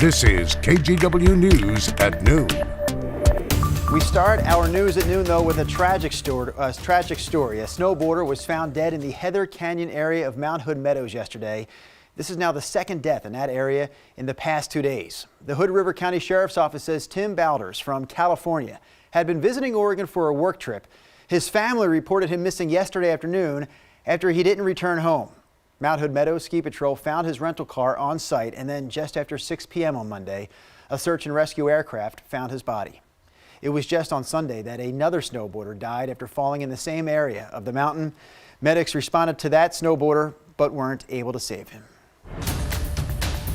This is KGW News at noon. We start our news at noon, though, with a tragic story. A snowboarder was found dead in the Heather Canyon area of Mount Hood Meadows yesterday. This is now the second death in that area in the past 2 days. The Hood River County Sheriff's Office says Tim Balders from California had been visiting Oregon for a work trip. His family reported him missing yesterday afternoon after he didn't return home. Mount Hood Meadows Ski Patrol found his rental car on site, and then just after 6 p.m. on Monday, a search and rescue aircraft found his body. It was just on Sunday that another snowboarder died after falling in the same area of the mountain. Medics responded to that snowboarder but weren't able to save him.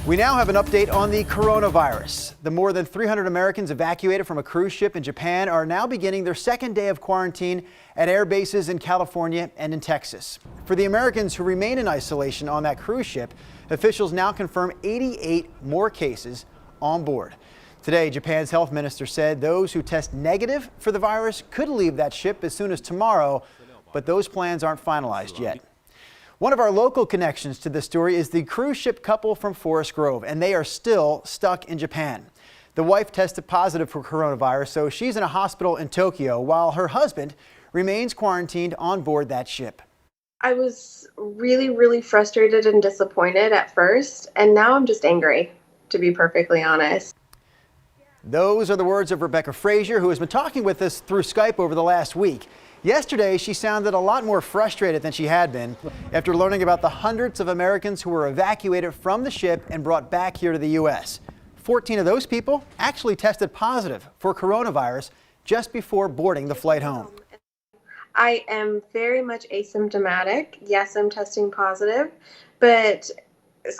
We now have an update on the coronavirus. The more than 300 Americans evacuated from a cruise ship in Japan are now beginning their second day of quarantine at air bases in California and in Texas. For the Americans who remain in isolation on that cruise ship, officials now confirm 88 more cases on board. Today, Japan's health minister said those who test negative for the virus could leave that ship as soon as tomorrow, but those plans aren't finalized yet. One of our local connections to this story is the cruise ship couple from Forest Grove, and they are still stuck in Japan. The wife tested positive for coronavirus, so she's in a hospital in Tokyo, while her husband remains quarantined on board that ship. I was really frustrated and disappointed at first, and now I'm just angry, to be perfectly honest. Those are the words of Rebecca Frazier, who has been talking with us through Skype over the last week. Yesterday, she sounded a lot more frustrated than she had been after learning about the hundreds of Americans who were evacuated from the ship and brought back here to the U.S. 14 of those people actually tested positive for coronavirus just before boarding the flight home. I am very much asymptomatic. Yes, I'm testing positive, but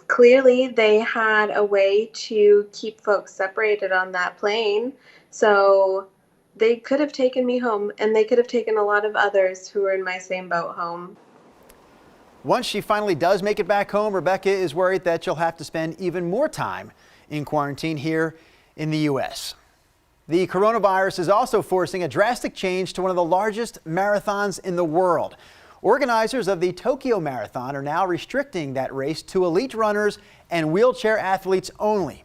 clearly they had a way to keep folks separated on that plane. So they could have taken me home, and they could have taken a lot of others who were in my same boat home. Once she finally does make it back home, Rebecca is worried that she'll have to spend even more time in quarantine here in the U.S. The coronavirus is also forcing a drastic change to one of the largest marathons in the world. Organizers of the Tokyo Marathon are now restricting that race to elite runners and wheelchair athletes only.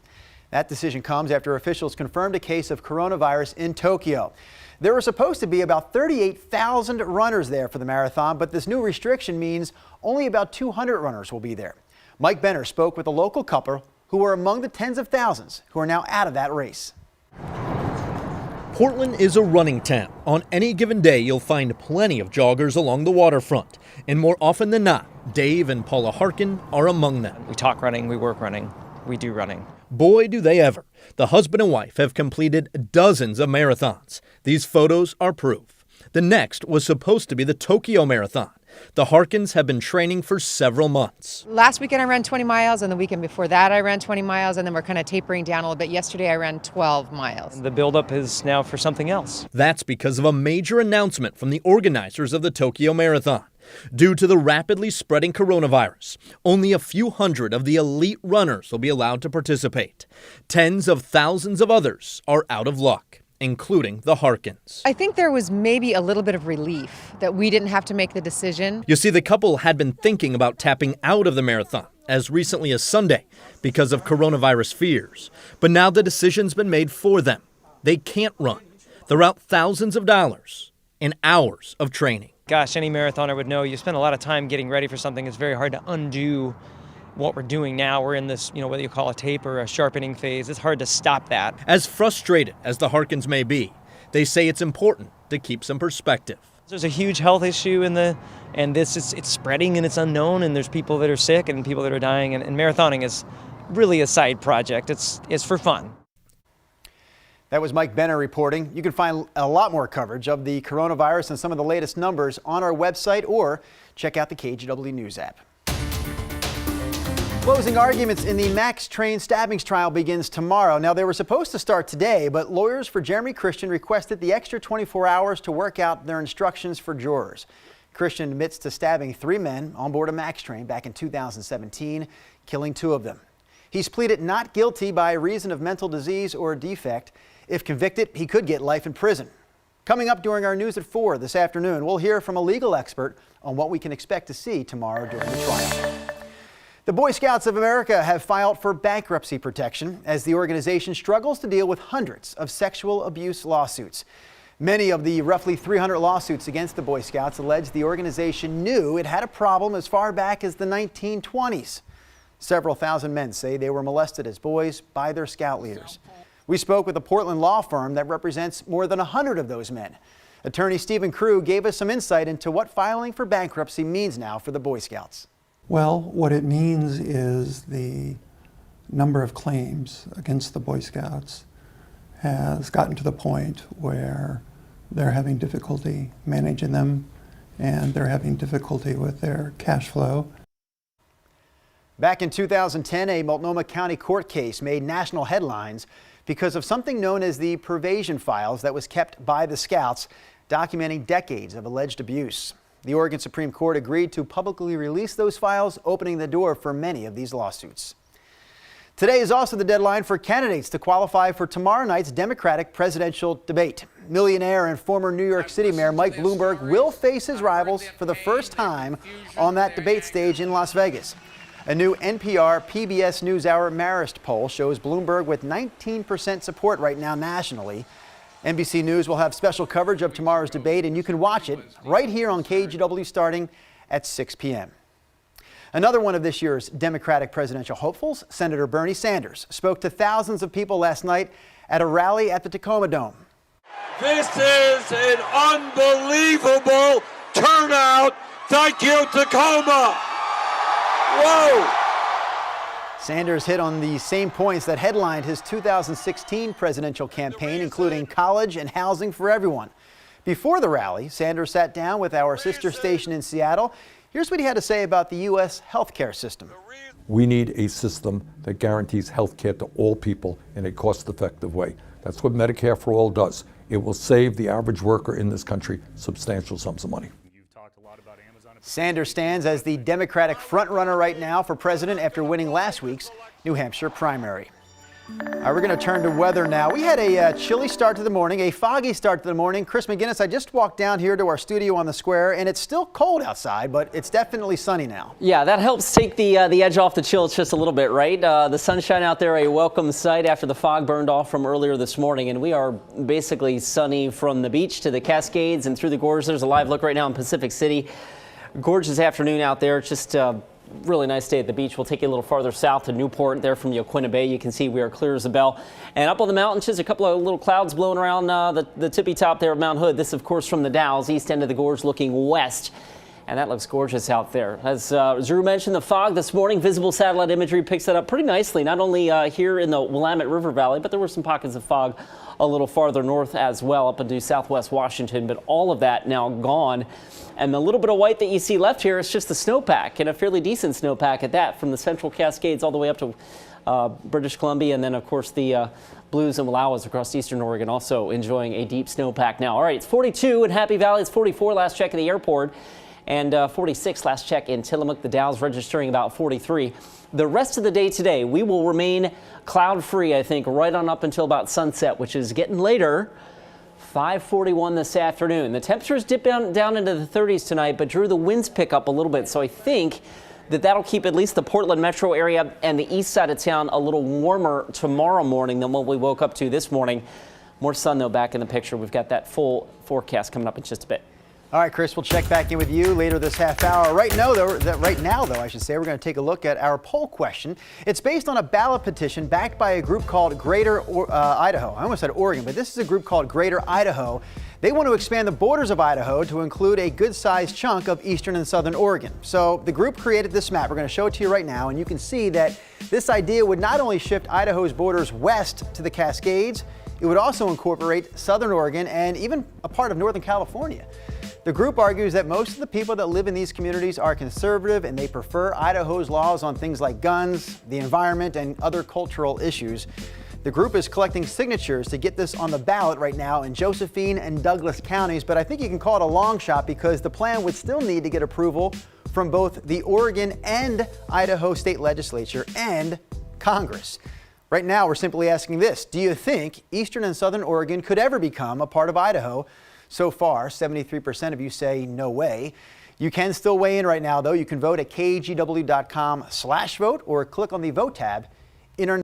That decision comes after officials confirmed a case of coronavirus in Tokyo. There were supposed to be about 38,000 runners there for the marathon, but this new restriction means only about 200 runners will be there. Mike Benner spoke with a local couple who were among the tens of thousands who are now out of that race. Portland is a running town. On any given day, you'll find plenty of joggers along the waterfront. And more often than not, Dave and Paula Harkin are among them. We talk running, we work running, we do running. Boy, do they ever. The husband and wife have completed dozens of marathons. These photos are proof. The next was supposed to be the Tokyo Marathon. The Harkins have been training for several months. Last weekend I ran 20 miles, and the weekend before that I ran 20 miles, and then we're kind of tapering down a little bit. Yesterday I ran 12 miles. The buildup is now for something else. That's because of a major announcement from the organizers of the Tokyo Marathon. Due to the rapidly spreading coronavirus, only a few hundred of the elite runners will be allowed to participate. Tens of thousands of others are out of luck, including the Harkins. I think there was maybe a little bit of relief that we didn't have to make the decision. You see, the couple had been thinking about tapping out of the marathon as recently as Sunday because of coronavirus fears. But now the decision's been made for them. They can't run. They're out thousands of dollars and hours of training. Gosh, any marathoner would know you spend a lot of time getting ready for something. It's very hard to undo what we're doing now. We're in this, whether you call it a tape or a sharpening phase, it's hard to stop that. As frustrated as the Harkins may be, they say it's important to keep some perspective. There's a huge health issue it's spreading and it's unknown, and there's people that are sick and people that are dying, and marathoning is really a side project. It's for fun. That was Mike Benner reporting. You can find a lot more coverage of the coronavirus and some of the latest numbers on our website, or check out the KGW News app. Closing arguments in the Max train stabbings trial begins tomorrow. Now, they were supposed to start today, but lawyers for Jeremy Christian requested the extra 24 hours to work out their instructions for jurors. Christian admits to stabbing 3 men on board a Max train back in 2017, killing 2 of them. He's pleaded not guilty by reason of mental disease or defect. If convicted, he could get life in prison. Coming up during our News at 4 this afternoon, we'll hear from a legal expert on what we can expect to see tomorrow during the trial. The Boy Scouts of America have filed for bankruptcy protection as the organization struggles to deal with hundreds of sexual abuse lawsuits. Many of the roughly 300 lawsuits against the Boy Scouts allege the organization knew it had a problem as far back as the 1920s. Several thousand men say they were molested as boys by their scout leaders. We spoke with a Portland law firm that represents more than 100 of those men. Attorney Stephen Crew gave us some insight into what filing for bankruptcy means now for the Boy Scouts. Well, what it means is the number of claims against the Boy Scouts has gotten to the point where they're having difficulty managing them and they're having difficulty with their cash flow. Back in 2010, a Multnomah County court case made national headlines because of something known as the pervasion files that was kept by the Scouts, documenting decades of alleged abuse. The Oregon Supreme Court agreed to publicly release those files, opening the door for many of these lawsuits. Today is also the deadline for candidates to qualify for tomorrow night's Democratic presidential debate. Millionaire and former New York City Mayor Mike Bloomberg will face his rivals for the first time on that debate stage in Las Vegas. A new NPR PBS NewsHour Marist poll shows Bloomberg with 19% support right now nationally. NBC News will have special coverage of tomorrow's debate, and you can watch it right here on KGW starting at 6 p.m. Another one of this year's Democratic presidential hopefuls, Senator Bernie Sanders, spoke to thousands of people last night at a rally at the Tacoma Dome. This is an unbelievable turnout. Thank you, Tacoma. Whoa! Sanders hit on the same points that headlined his 2016 presidential campaign, including college and housing for everyone. Before the rally, Sanders sat down with our sister station in Seattle. Here's what he had to say about the U.S. healthcare system. We need a system that guarantees health care to all people in a cost-effective way. That's what Medicare for All does. It will save the average worker in this country substantial sums of money. Sanders stands as the Democratic frontrunner right now for president after winning last week's New Hampshire primary. We're going to turn to weather now. We had a chilly start to the morning, a foggy start to the morning. Chris McGinnis, I just walked down here to our studio on the square, and it's still cold outside, but it's definitely sunny now. Yeah, that helps take the edge off the chill just a little bit, right? The sunshine out there, a welcome sight after the fog burned off from earlier this morning, and we are basically sunny from the beach to the Cascades and through the gorge. There's a live look right now in Pacific City. Gorgeous afternoon out there. Just really nice day at the beach. We'll take you a little farther south to Newport there from Yaquina Bay. You can see we are clear as a bell. And up on the mountains, just a couple of little clouds blowing around the tippy top there of Mount Hood. This, of course, from the Dalles, east end of the gorge looking west. And that looks gorgeous out there. As Drew mentioned, the fog this morning, visible satellite imagery picks that up pretty nicely, not only here in the Willamette River Valley, but there were some pockets of fog a little farther north as well, up into southwest Washington. But all of that now gone. And the little bit of white that you see left here is just the snowpack, and a fairly decent snowpack at that, from the central Cascades all the way up to British Columbia, and then, of course, the Blues and Wallowas across eastern Oregon also enjoying a deep snowpack now. All right, it's 42 in Happy Valley. It's 44 last check at the airport, and 46 last check in Tillamook. The Dalles registering about 43. The rest of the day today, we will remain cloud-free, I think, right on up until about sunset, which is getting later. 5:41 this afternoon. The temperatures dip down into the 30s tonight, but Drew, the winds pick up a little bit, so I think that'll keep at least the Portland metro area and the east side of town a little warmer tomorrow morning than what we woke up to this morning. More sun, though, back in the picture. We've got that full forecast coming up in just a bit. All right, Chris, we'll check back in with you later this half hour. Right now, though, we're going to take a look at our poll question. It's based on a ballot petition backed by a group called Greater Idaho. I almost said Oregon, but this is a group called Greater Idaho. They want to expand the borders of Idaho to include a good-sized chunk of eastern and southern Oregon. So the group created this map. We're going to show it to you right now, and you can see that this idea would not only shift Idaho's borders west to the Cascades, it would also incorporate southern Oregon and even a part of Northern California. The group argues that most of the people that live in these communities are conservative and they prefer Idaho's laws on things like guns, the environment, and other cultural issues. The group is collecting signatures to get this on the ballot right now in Josephine and Douglas counties, but I think you can call it a long shot because the plan would still need to get approval from both the Oregon and Idaho state legislature and Congress. Right now, we're simply asking this: do you think eastern and southern Oregon could ever become a part of Idaho? So far, 73% of you say no way. You can still weigh in right now, though. You can vote at kgw.com/vote or click on the vote tab in our